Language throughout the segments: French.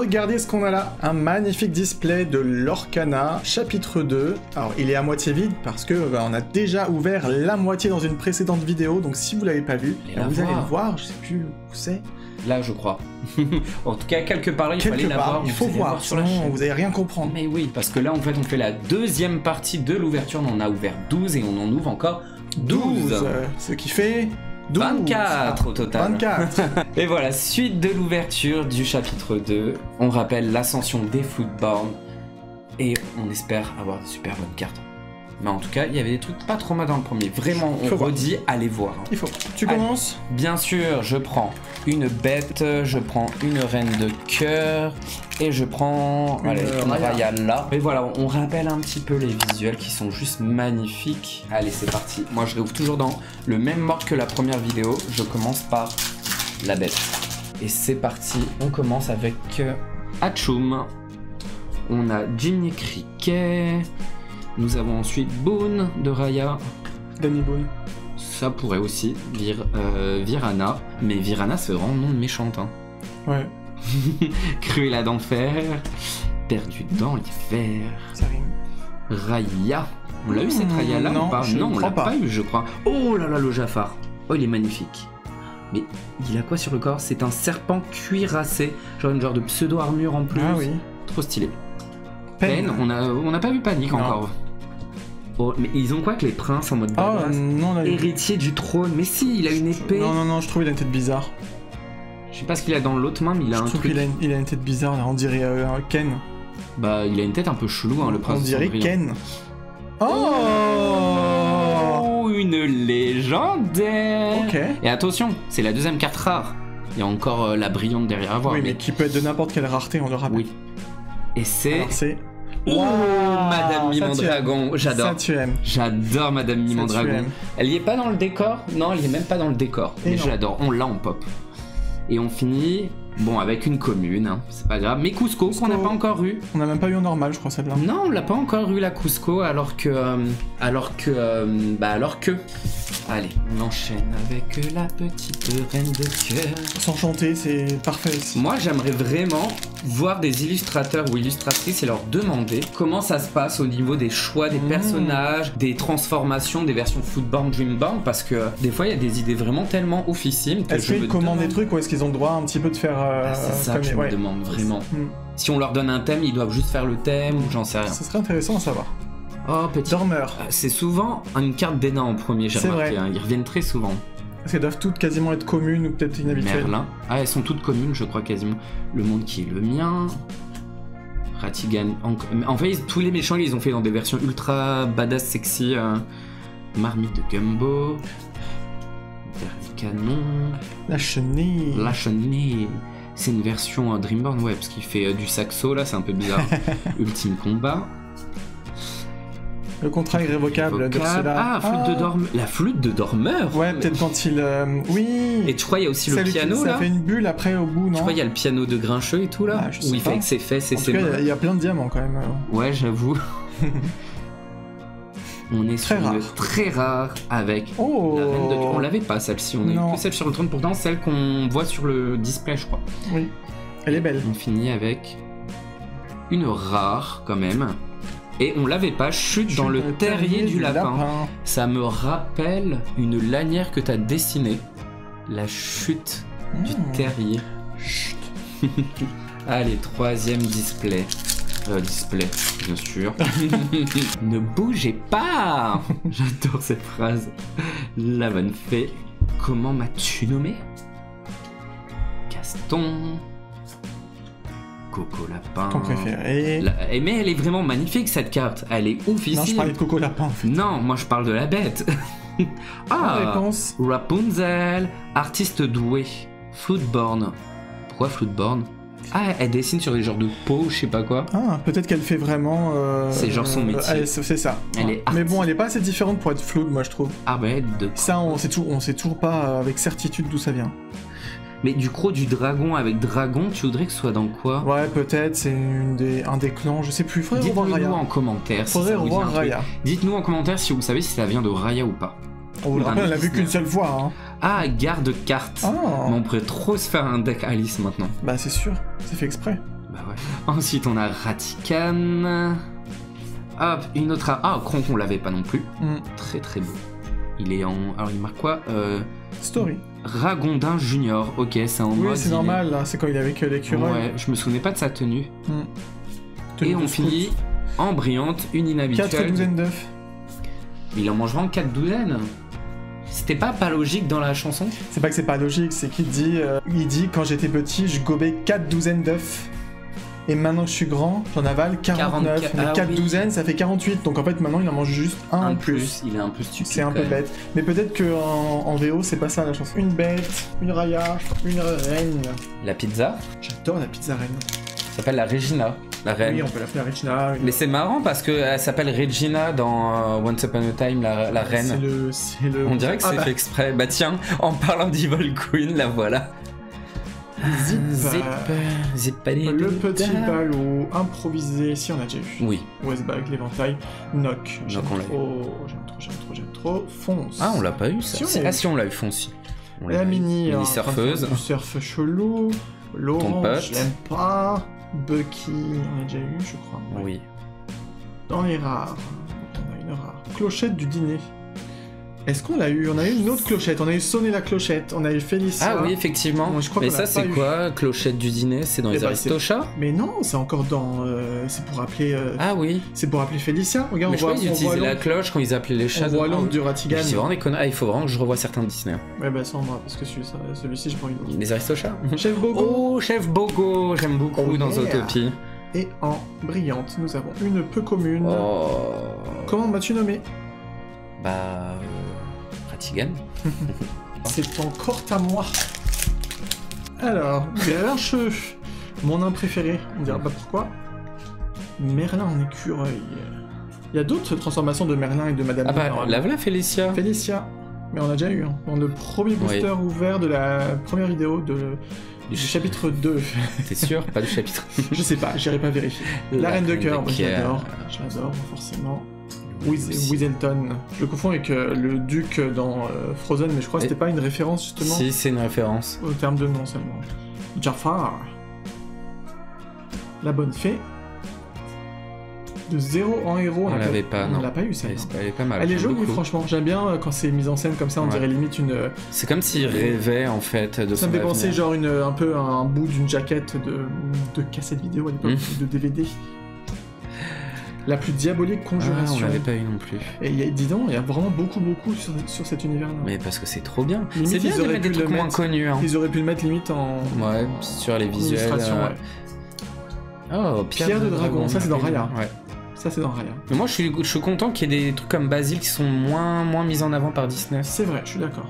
regardez ce qu'on a là. Un magnifique display de l'Orcana, chapitre 2. Alors, il est à moitié vide parce que on a déjà ouvert la moitié dans une précédente vidéo. Donc, si vous l'avez pas vu, vous allez le voir. Je sais plus où c'est. Là, je crois. En tout cas, quelque part là, il fallait la voir. Il faut voir, sinon vous allez rien comprendre. Mais oui, parce que là, en fait, on fait la deuxième partie de l'ouverture. On en a ouvert 12 et on en ouvre encore 12. Ce qui fait 12. 24 au total. 24. Et voilà, suite de l'ouverture du chapitre 2. On rappelle l'ascension des Floodborn. Et on espère avoir de super bonnes cartes. Mais en tout cas, il y avait des trucs pas trop mal dans le premier. Vraiment, on redit, allez voir. Il faut. Tu commences? Bien sûr, je prends une bête, je prends une reine de cœur et je prends une Raya là. Et voilà, on rappelle un petit peu les visuels qui sont juste magnifiques. Allez, c'est parti. Moi, je réouvre toujours dans le même ordre que la première vidéo. Je commence par la bête. Et c'est parti. On commence avec Hachoum. On a Ginny Cricket. Nous avons ensuite Boone de Raya. Danny Boone. Ça pourrait aussi dire Virana. Mais Virana, c'est vraiment nom de méchante. Hein. Ouais. Cruella d'enfer. Perdue dans l'hiver. Ça rime. Raya. On l'a eu cette Raya là ou pas? Non, on l'a pas eu, je crois. Oh là là, le Jafar. Oh, il est magnifique. Mais il a quoi sur le corps? C'est un serpent cuirassé. Genre de pseudo-armure en plus. Ah oui. Trop stylé. Pen, on n'a pas vu Panique encore. Oh, mais ils ont quoi que les princes en mode badass? Héritier du trône. Mais si, il a une épée. Non, je trouve qu'il a une tête bizarre. Je sais pas ce qu'il a dans l'autre main, mais il a un truc. Il a une tête bizarre, là. On dirait Ken. Bah, il a une tête un peu chelou, hein, le prince. On dirait Ken. Oh, une légendaire. Ok. Et attention, c'est la deuxième carte rare. Il y a encore la brillante derrière à voir. Oui, mais qui peut être de n'importe quelle rareté, on le rappelle. Oui. Et c'est... Oh, Madame Mimondragon, j'adore. Ça tu aimes. J'adore Madame Mimondragon. Elle y est pas dans le décor? Non, elle y est même pas dans le décor. Mais je l'adore, on l'a en pop. Et on finit, bon, avec une commune, hein, c'est pas grave. Mais Cusco, qu'on n'a pas encore eu. On n'a même pas eu en normal, je crois, celle-là. Non, on l'a pas encore eu, la Cusco, alors que... Allez, on enchaîne avec la petite reine de cœur. S'enchanter, c'est parfait aussi. Moi, j'aimerais vraiment voir des illustrateurs ou illustratrices et leur demander comment ça se passe au niveau des choix des personnages, des transformations, des versions Floodborn, Dreamborn, parce que des fois, il y a des idées vraiment tellement oufissimes que est-ce qu'ils commandent des trucs ou est-ce qu'ils ont le droit un petit peu de faire... c'est ça que je me demande vraiment. Si on leur donne un thème, ils doivent juste faire le thème ou j'en sais rien. Ce serait intéressant à savoir. Oh, petit dormeur. C'est souvent une carte d'Ena en premier, j'ai remarqué. Hein. Ils reviennent très souvent. Parce qu'elles doivent toutes quasiment être communes ou peut-être inhabituelles. Merlin. Ah, elles sont toutes communes, je crois quasiment. Le monde qui est le mien. Ratigan. En fait, tous les méchants, ils ont fait dans des versions ultra badass, sexy. Marmite de Gumbo. Canon. La chenille. La chenille. C'est une version Dreamborn, ouais, parce qu'il fait du saxo, là, c'est un peu bizarre. Ultime combat. Le contrat irrévocable de cela. Ah, la flûte de dormeur. Ouais, peut-être quand il... Oui. Et tu crois il y a aussi le piano là? Ça fait une bulle après au bout, non? Tu crois il y a le piano de Grincheux et tout là? Où il fait avec ses fesses et ses mains. En tout cas, il y a plein de diamants quand même. Ouais, j'avoue. On est sur une très rare avec la reine de... On l'avait pas celle-ci, on a eu que celle sur le trône, pourtant celle qu'on voit sur le display, je crois. Oui, elle est belle. On finit avec une rare quand même. Et on l'avait pas, chute dans le terrier du lapin. Ça me rappelle une lanière que t'as dessinée. La chute du terrier. Chut. Allez, troisième display. Display, bien sûr. Ne bougez pas. J'adore cette phrase. La bonne fée. Comment m'as-tu nommé? Gaston. Coco Lapin. Ton préféré. Mais elle est vraiment magnifique cette carte. Elle est oufissime. Non, je parlais de Coco Lapin en fait. Non, moi je parle de la bête. Réponse. Rapunzel, artiste doué. Floodborn. Pourquoi Floodborn? Ah, elle dessine sur des genres de peau, je sais pas quoi. Ah, peut-être qu'elle fait vraiment... c'est genre son métier. C'est ça. Elle est mais bon, elle est pas assez différente pour être Flood, moi je trouve. Ah bah de... Ça, on sait toujours pas avec certitude d'où ça vient. Mais du croc du dragon avec dragon, tu voudrais que ce soit dans quoi? Ouais, peut-être, c'est un des clans, je sais plus. Dites-nous en commentaire si ça vous dit un truc. Dites-nous en commentaire si vous savez si ça vient de Raya ou pas. On vous le rappelle, on l'a vu qu'une seule fois. Hein. Ah, garde-carte. Mais on pourrait trop se faire un deck Alice maintenant. Bah c'est sûr, c'est fait exprès. Bah ouais. Ensuite, on a Ratican. Hop, une autre... Ah, Kronk, on l'avait pas non plus. Très très beau. Il est en... Alors, il marque quoi Story. Ragondin Junior. Ok, c'est en mode... Oui, c'est normal, là. C'est quand il est avec l'écureuil. Ouais, je me souvenais pas de sa tenue. Et on finit en brillante, une inhabituelle. 4 douzaines d'œufs. Il en mange vraiment 4 douzaines. C'était pas logique dans la chanson? C'est pas que c'est pas logique, c'est qu'il dit, quand j'étais petit, je gobais 4 douzaines d'œufs. Et maintenant que je suis grand, j'en avale 49. Mais 4 douzaines, ça fait 48. Donc en fait, maintenant, il en mange juste un en plus. Il est un peu stupide. C'est un peu bête. Mais peut-être qu'en VO, c'est pas ça la chanson. Une bête, une raya, une reine. La pizza? J'adore la pizza reine. Ça s'appelle la Regina. La reine. Oui, on peut l'appeler la Regina. Mais c'est marrant parce qu'elle s'appelle Regina dans Once Upon a Time, la reine. C'est le... On dirait que c'est fait exprès. Bah tiens, en parlant d'Evil Queen, la voilà. Zip. Le petit ballot improvisé, si on a déjà eu. Oui. Westbag, l'éventail, Knock. J'aime trop. Fonce. Ah, on l'a pas eu ça. Si on l'a eu, Fonce. La mini surfeuse. Du surf chelou. Laurent, je l'aime pas. Bucky, on a déjà eu, je crois. Ouais. Oui. Dans les rares, on a une rare. Clochette du dîner. Est-ce qu'on l'a eu? On a eu une autre clochette, on a eu sonné la clochette, on a eu Félicia. Ah oui, effectivement. Bon, je crois mais ça, c'est quoi, clochette du dîner? C'est dans les Aristochats? Mais non, c'est encore dans... c'est pour appeler... Ah oui. C'est pour appeler Félicia. Regarde, mais je crois qu'ils utilisaient la cloche quand ils appelaient les chats. On voit l'ombre du Ratigan. C'est vraiment des conneries. Il faut vraiment que je revoie certains Disney. Ouais, bah ça, moi, parce que celui-ci, j'ai pas envie de voir. Les Aristochats. Chef Bogo. Oh, Chef Bogo. J'aime beaucoup dans Zootopie. Et en brillante, nous avons une peu commune. Oh. Comment m'as-tu nommé? Bah... Ratigan. C'est encore à moi. Alors, Grincheux. Mon nain préféré. On dira pas pourquoi. Merlin en écureuil. Il y a d'autres transformations de Merlin et de Madame. Ah bah, la voilà Félicia. Félicia. Mais on a déjà eu. Hein. Dans le premier booster ouvert de la première vidéo du chapitre 2. T'es sûr? Pas du chapitre. Je sais pas, j'irai pas vérifier. La Reine de Cœur, je l'adore forcément. Weaselton. Je le confonds avec le duc dans Frozen, mais je crois que c'était pas une référence justement. Si, c'est une référence. Au terme de nom seulement. Jafar. La bonne fée. De 0 en héros. On l'avait pas, non. On l'a pas eu, ça. Elle est pas mal. Elle est jolie, franchement. J'aime bien quand c'est mis en scène comme ça, on dirait limite une... C'est comme s'il rêvait, en fait, de ça me fait penser genre un peu un bout d'une jaquette de cassette vidéo à l'époque, de DVD. La plus diabolique conjuration. Ah, on l'avait pas eu non plus. Et dis donc, il y a vraiment beaucoup sur cet univers-là. Mais parce que c'est trop bien. C'est bien de mettre des trucs moins connus. Hein. Ils auraient pu le mettre limite en... Ouais, sur les visuels. Oh, Pierre de Dragon, ça c'est dans Raya. Ouais. Ça c'est dans Raya. Mais moi je suis content qu'il y ait des trucs comme Basile qui sont moins mis en avant par Disney. C'est vrai, je suis d'accord.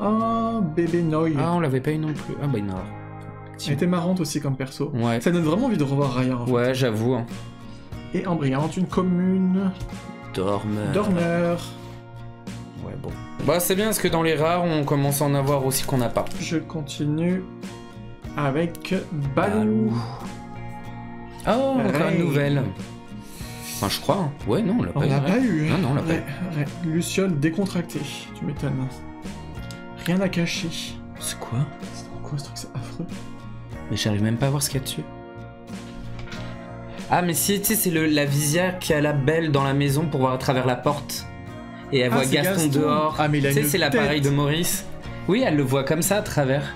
Ah, bébé Noi. Ah, on l'avait pas eu non plus. Ah bah non. Elle était marrante aussi comme perso. Ouais. Ça donne vraiment envie de revoir Raya en fait. Ouais, j'avoue. Hein. Et en brillante, une commune. Dormeur. Ouais, bon. Bah c'est bien parce que dans les rares, on commence à en avoir aussi qu'on n'a pas. Je continue avec Balou. Oh, encore une nouvelle. Enfin, je crois. Ouais, non, on l'a pas eu. On l'a pas eu. Non, on l'a pas eu. Luciole décontractée. Tu m'étonnes. Rien à cacher. C'est quoi? C'est quoi ce truc? C'est affreux. Mais j'arrive même pas à voir ce qu'il y a dessus. Ah, mais si, tu sais, c'est la visière qui a la belle dans la maison pour voir à travers la porte. Et elle voit Gaston dehors. Ah, mais il a tu sais, c'est l'appareil de Maurice. Oui, elle le voit comme ça à travers.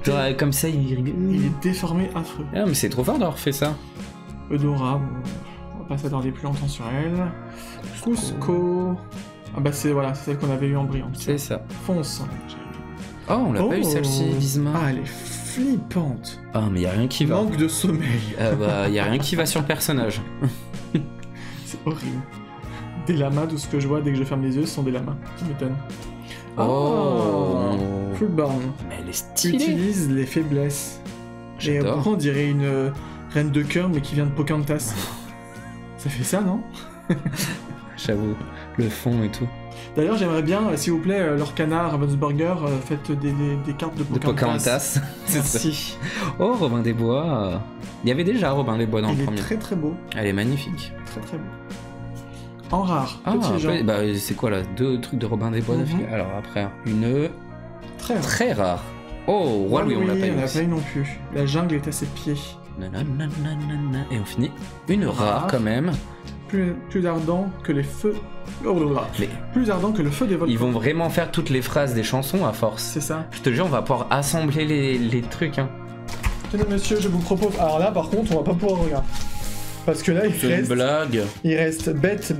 Genre, comme ça, il est déformé, affreux. Ah, mais c'est trop fort d'avoir fait ça. Eudora, on va pas s'attarder plus longtemps sur elle. Cusco. Ah bah c'est celle qu'on avait eu en brillant. C'est ça. Fonce. Oh, on l'a pas eu celle-ci, Visma. Ah, elle est flippante. Ah, mais y a rien qui va. Manque de sommeil. Bah, y a rien qui va sur le personnage. C'est horrible. Des lamas, tout ce que je vois dès que je ferme les yeux, ce sont des lamas. Ça m'étonne. Oh. Fruitborn. Mais elle est stylée. Utilise les faiblesses. Et pourquoi on dirait une reine de cœur, mais qui vient de Pocahontas. Ça fait ça, non? J'avoue, le fond et tout. D'ailleurs, j'aimerais bien, s'il vous plaît, Lorcana, Ravensburger, faites des cartes de Pocahontas. Merci. Oh, Robin des Bois. Il y avait déjà Robin des Bois dans le premier. Il est très très beau. Elle est magnifique. Très très beau. En rare, petit genre. Bah, c'est quoi là? 2 trucs de Robin des Bois d'affilée. Alors après, une... Très rare. Oh, Roi Louis, on l'a pas eu. On l'a pas eu non plus. La jungle est à ses pieds. Et on finit une rare quand même. Plus ardent que les feux. Oh là là. Mais plus ardent que le feu des volcans. Ils vont vraiment faire toutes les phrases des chansons à force. C'est ça. Je te jure, on va pouvoir assembler les trucs. Hein. Tenez monsieur, je vous propose. Alors là, par contre, on va pas pouvoir regarder. Parce que là, il reste. Une blague. Il reste bête.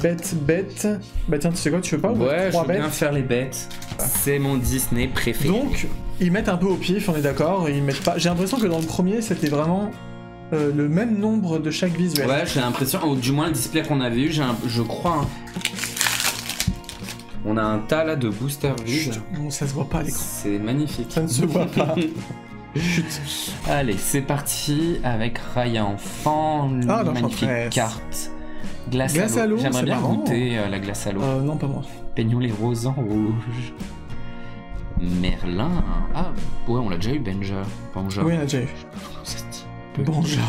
Bah tiens, tu sais quoi, tu veux pas? Ouais, je veux bien faire les bêtes. C'est mon Disney préféré. Donc, ils mettent un peu au pif, on est d'accord. Ils mettent pas. J'ai l'impression que dans le premier, c'était vraiment le même nombre de chaque visuel. Ouais, j'ai l'impression, ou du moins le display qu'on avait eu, je crois. Hein. On a un tas là de boosters vides. Bon, ça se voit pas à l'écran. C'est magnifique. Ça ne se voit pas. Chut. Allez, c'est parti avec Raya Enfant, magnifique carte. Glace à l'eau. J'aimerais bien goûter la glace à l'eau. Non, pas moi. Peignons les roses en rouge. Merlin. Ah, ouais, on l'a déjà eu, Benja. Banja. Oui, on l'a déjà eu. Banja.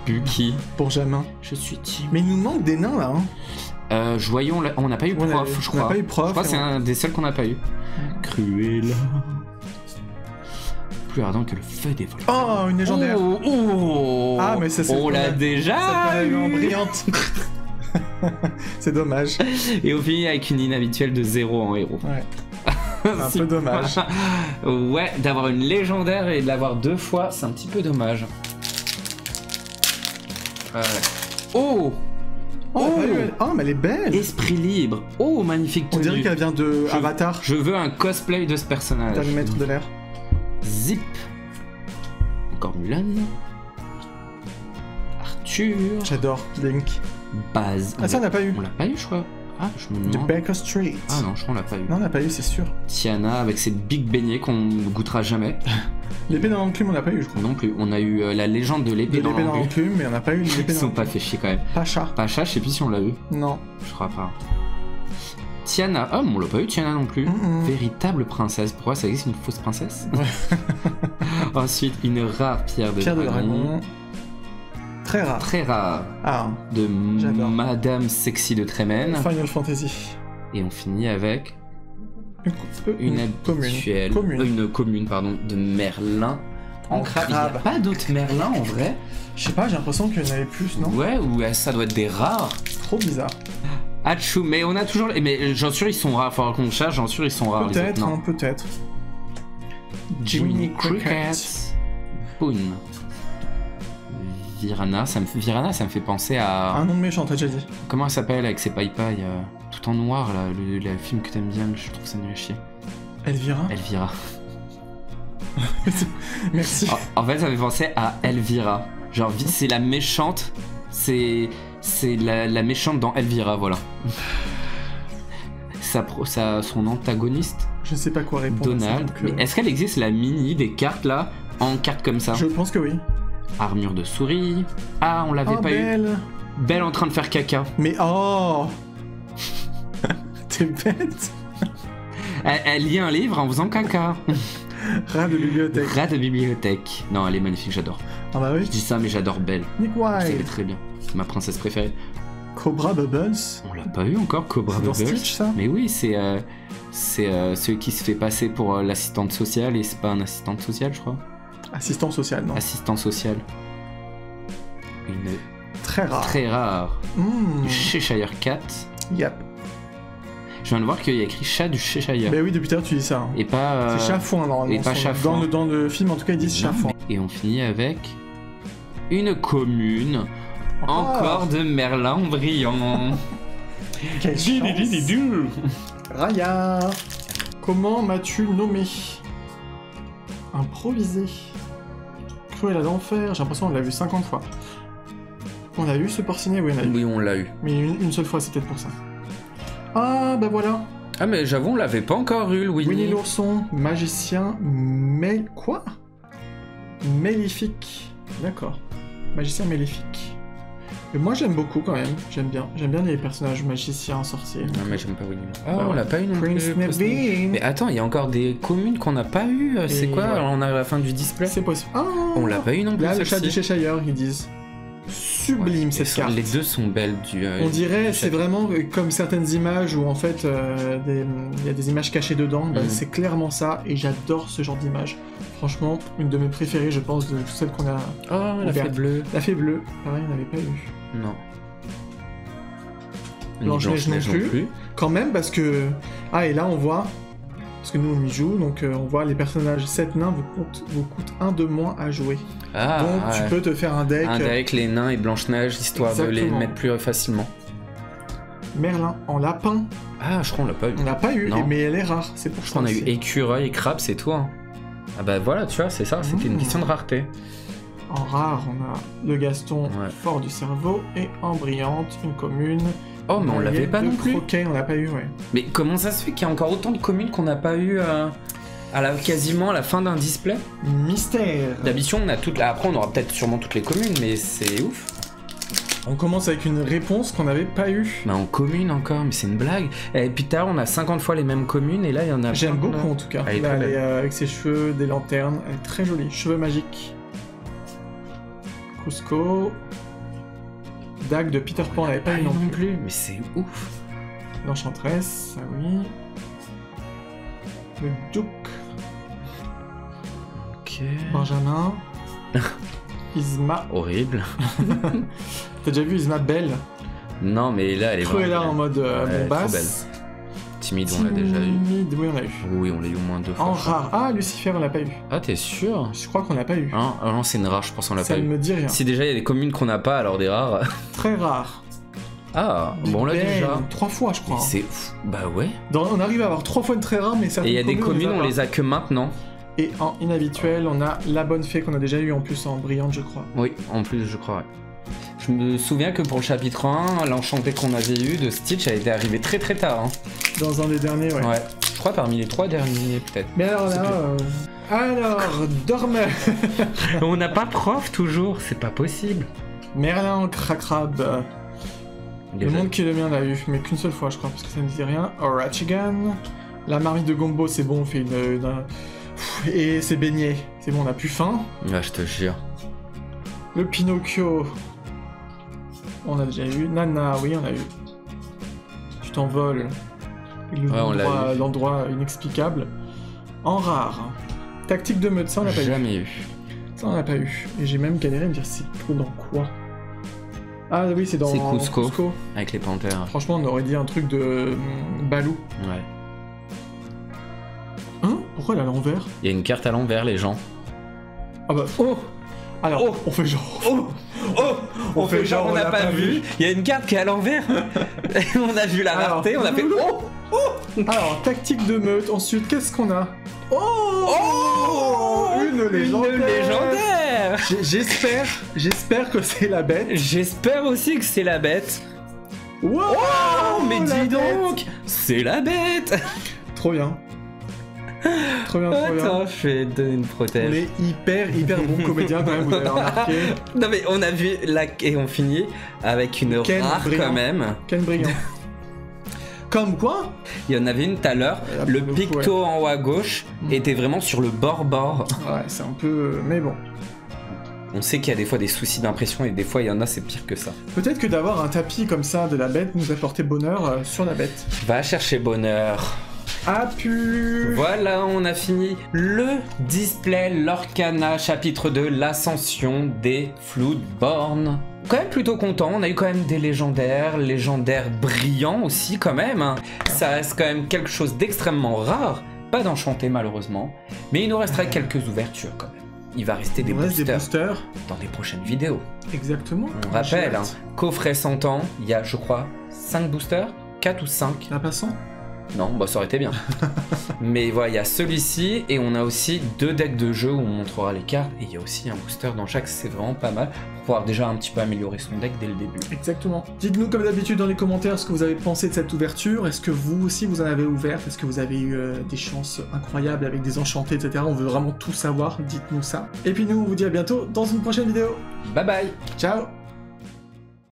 Bucky. Benjamin. Je suis timide. Mais il nous manque des nains là. Hein. Voyons, on n'a pas eu prof, je crois. On n'a pas eu prof. Je crois que c'est un des seuls qu'on n'a pas eu. Cruella. Plus ardent que le feu des volcans. Oh, une légendaire. Ah, mais ça c'est. On l'a déjà. Ça eu en brillante. C'est dommage. Et on finit avec une inhabituelle de 0 en héros. Ouais. Un peu dommage. Ouais, d'avoir une légendaire et de l'avoir 2 fois, c'est un petit peu dommage. Oh, mais elle est belle. Esprit libre. Oh, magnifique tenue. On dirait qu'elle vient de Avatar. Je veux un cosplay de ce personnage. T'as le maître de l'air. Zip. Encore Mulan. Arthur. J'adore Link. Baz. Ah, ça on n'a pas eu. On l'a pas eu, je crois. Ah, je me demande. The Baker Street. Ah non, je crois qu'on l'a pas eu. Non, on n'a pas eu, c'est sûr. Tiana avec ses big beignets qu'on goûtera jamais. L'épée dans l'enclume, on n'a pas eu, je crois. Non plus. On a eu la légende de l'épée dans l'enclume, mais on n'a pas eu l'épée dans l'enclume. Ils sont pas fait chier quand même. Pacha, je sais plus si on l'a eu. Non. Je crois pas. Tiana. Oh, on l'a pas eu, Tiana non plus. Véritable princesse. Pourquoi ça existe une fausse princesse? Ouais. Ensuite, une rare pierre de dragon. Très rare. Très rare. Ah. De Madame Sexy de Trémène. Final Fantasy. Et on finit avec une commune, pardon, de Merlin. En crabe. Il n'y a pas d'autres Merlin en vrai. Je sais pas, j'ai l'impression qu'il y en avait plus, non? Ouais, ou ça doit être des rares. Trop bizarre. Achou, mais on a toujours. Mais j'en suis sûr, ils sont rares. Faudra qu'on cherche, j'en suis sûr, ils sont rares. Peut-être, hein, peut-être. Jiminy Cricket. Boone. Virana, ça me fait penser à... Un nom de méchant, t'as déjà dit. Comment elle s'appelle avec ses paille-paille tout en noir, là, le film que t'aimes bien, je trouve ça nul à chier. Elvira. Merci. En fait, ça me fait penser à Elvira. Genre, c'est la méchante, c'est la méchante dans Elvira, voilà. Son antagoniste. Je sais pas quoi répondre. Donald. Mais est-ce qu'elle existe, la mini des cartes, là, en cartes comme ça? Je pense que oui. Armure de souris. Ah, on l'avait pas eu. Belle en train de faire caca. Mais oh. T'es bête. Elle lit un livre en faisant caca. Rat de bibliothèque. Rat de bibliothèque. Non, elle est magnifique, j'adore. Ah bah oui. Je dis ça, mais j'adore Belle. Nick Wilde. Je très bien. C'est ma princesse préférée. Cobra Bubbles. On l'a pas eu encore, Cobra Bubbles. Stitch, ça. Mais oui, c'est celui qui se fait passer pour l'assistante sociale et c'est pas un assistante sociale, je crois. Assistant social, non. Assistant social. Une... Très rare. Très rare. Du Cheshire Cat. Yep. Je viens de voir qu'il y a écrit chat du Cheshire. Bah oui, depuis tout à l'heure tu dis ça. Hein. Et pas... C'est chafouin normalement. Et pas chafouin. Dans le film en tout cas ils disent chafouin. Et on finit avec... une commune. Encore de Merlin brillant. Quelle chance. Raya. Comment m'as-tu nommé? Improvisé. Cruella d'enfer, j'ai l'impression qu'on l'a vu 50 fois. On a eu ce porcinet? Oui, on l'a eu. Oui, on l'a eu. Mais une seule fois, c'est peut-être pour ça. Ah, bah voilà. Ah, mais j'avoue, on l'avait pas encore eu, le Winnie. Winnie l'ourson, magicien, quoi? Maléfique. D'accord. Magicien maléfique. Mais moi, j'aime beaucoup quand même. J'aime bien les personnages magiciens, sorciers. Non, mais j'aime pas Winnie. Oh, on l'a pas eu non plus. Prince Naveen. Mais attends, il y a encore des communes qu'on n'a pas eu. C'est quoi? On arrive à la fin du display. C'est possible. On l'a pas eu non plus. Là, le chat du Cheshire, ils disent. sublime cette carte. Les deux sont belles on dirait, c'est vraiment comme certaines images où en fait il y a des images cachées dedans, c'est clairement ça et j'adore ce genre d'image. Franchement, une de mes préférées je pense de toutes celles qu'on a la fée bleue. La fée bleue, pareil, on n'avait pas eu. Non. Blanche-Neige non plus. Quand même parce que... Ah et là on voit... Parce que nous on y joue, donc on voit les personnages 7 nains vous coûtent 1 de moins à jouer. Ah, donc tu peux te faire un deck... Un deck, les nains et Blanche-Neige, histoire de les mettre plus facilement. Merlin en lapin. Ah, je crois qu'on l'a pas eu. On l'a pas eu, mais elle est rare, c'est pour ça. Je crois qu'on a eu écureuil et crabe, c'est tout. Hein. Ah bah voilà, tu vois, c'est ça, c'était une question de rareté. En rare, on a le Gaston fort du cerveau, et en brillante, une commune... Oh, mais on l'avait pas non plus. Ok, on l'a pas eu, ouais. Mais comment ça se fait qu'il y a encore autant de communes qu'on n'a pas eu quasiment à la fin d'un display? Mystère. D'habitude, on a toutes. Après, on aura peut-être sûrement toutes les communes, mais c'est ouf. On commence avec une réponse qu'on n'avait pas eu. Bah en commune encore, mais c'est une blague. Et puis tard, on a 50 fois les mêmes communes, et là, il y en a. J'aime beaucoup en tout cas. Elle est avec ses cheveux, des lanternes, elle est très jolie. Cheveux magiques. Cusco. Dague de Peter Pan, on n'avait pas eu non plus. Mais c'est ouf. L'Enchantresse, ça oui. Le Duc. Ok. Benjamin. Isma. Horrible. T'as déjà vu Isma belle? Non, mais là, elle est vraiment. Là en mode bombasse. Timide, on l'a déjà eu. Timide, oui, on l'a eu. Oui, on l'a eu au moins 2 fois. En rare. Ah, Lucifer, on l'a pas eu. Ah, t'es sûr? Je crois qu'on l'a pas eu. Ah non, c'est une rare, je pense qu'on l'a pas eu. Ça ne me dit rien. Si déjà il y a des communes qu'on n'a pas, alors des rares. Très rares. Ah, bon, on l'a déjà. 3 fois, je crois. C'est... Bah ouais. On arrive à avoir 3 fois une très rare, mais certaines et il y a des communes, on les a que maintenant. Et en inhabituel, on a la bonne fée qu'on a déjà eu en plus en brillante, je crois. Oui, en plus, je crois, ouais. Je me souviens que pour le chapitre 1, l'enchanté qu'on avait eu de Stitch a été arrivé très très tard. Hein. Dans un des derniers, ouais. Ouais, je crois parmi les 3 derniers, peut-être. Mais alors là... Alors, dormeur. On n'a pas prof toujours, c'est pas possible. Merlin en crabe. Le monde qui est le mien l'a eu, mais qu'une seule fois, je crois, parce que ça ne disait rien. Orachigan. La marmite de Gombo, c'est bon, on fait une... Et c'est baigné. C'est bon, on a plus faim. Ouais, je te jure. Le Pinocchio. On a déjà eu. Nana, oui, on a eu. Tu t'envoles. L'endroit inexplicable. En rare. Tactique de meute, ça on n'a pas eu. Jamais eu. Ça on n'a pas eu. Et j'ai même galéré à me dire c'est dans quoi. Ah oui, c'est dans Cusco. Avec les panthères. Franchement, on aurait dit un truc de Balou. Ouais. Hein? Pourquoi elle est à l'envers? Il y a une carte à l'envers, les gens. Ah bah... Oh! Alors, on fait genre... On fait genre on n'a pas vu. Il y a une carte qui est à l'envers. On a vu la rareté, on a fait... Alors, tactique de meute, ensuite, qu'est-ce qu'on a? Une légendaire. J'espère que c'est la bête. J'espère aussi que c'est la bête. Wow, mais dis donc, c'est la bête. Trop bien. Trop bien. Attends, je vais te donner une protège. On est hyper bon comédien quand même, vous avez remarqué. Non mais on a vu là et on finit avec une rare quand même. Ken brillant. Comme quoi? Il y en avait une tout à l'heure, le picto en haut à gauche était vraiment sur le bord. Ouais, c'est un peu... mais bon. On sait qu'il y a des fois des soucis d'impression et des fois il y en a c'est pire que ça. Peut-être que d'avoir un tapis comme ça de la bête nous apportait bonheur sur la bête. Va chercher bonheur. Ah pu. Voilà, on a fini le display Lorcana chapitre 2, l'ascension des Floodborn. Quand même plutôt content, on a eu quand même des légendaires brillants aussi quand même. Ça reste quand même quelque chose d'extrêmement rare, pas d'enchanté malheureusement, mais il nous restera quelques ouvertures quand même. Il va rester des boosters dans des prochaines vidéos. Exactement. On rappelle, coffret 100 ans, il y a je crois 5 boosters, 4 ou 5. Il n'y en a pas 100 ? Non, bah ça aurait été bien. Mais voilà, il y a celui-ci et on a aussi 2 decks de jeu où on montrera les cartes et il y a aussi un booster dans chaque, c'est vraiment pas mal pour pouvoir déjà un petit peu améliorer son deck dès le début. Exactement. Dites-nous comme d'habitude dans les commentaires ce que vous avez pensé de cette ouverture. Est-ce que vous aussi vous en avez ouvert? Est-ce que vous avez eu des chances incroyables avec des enchantés, etc. On veut vraiment tout savoir, dites-nous ça. Et puis nous on vous dit à bientôt dans une prochaine vidéo. Bye bye. Ciao.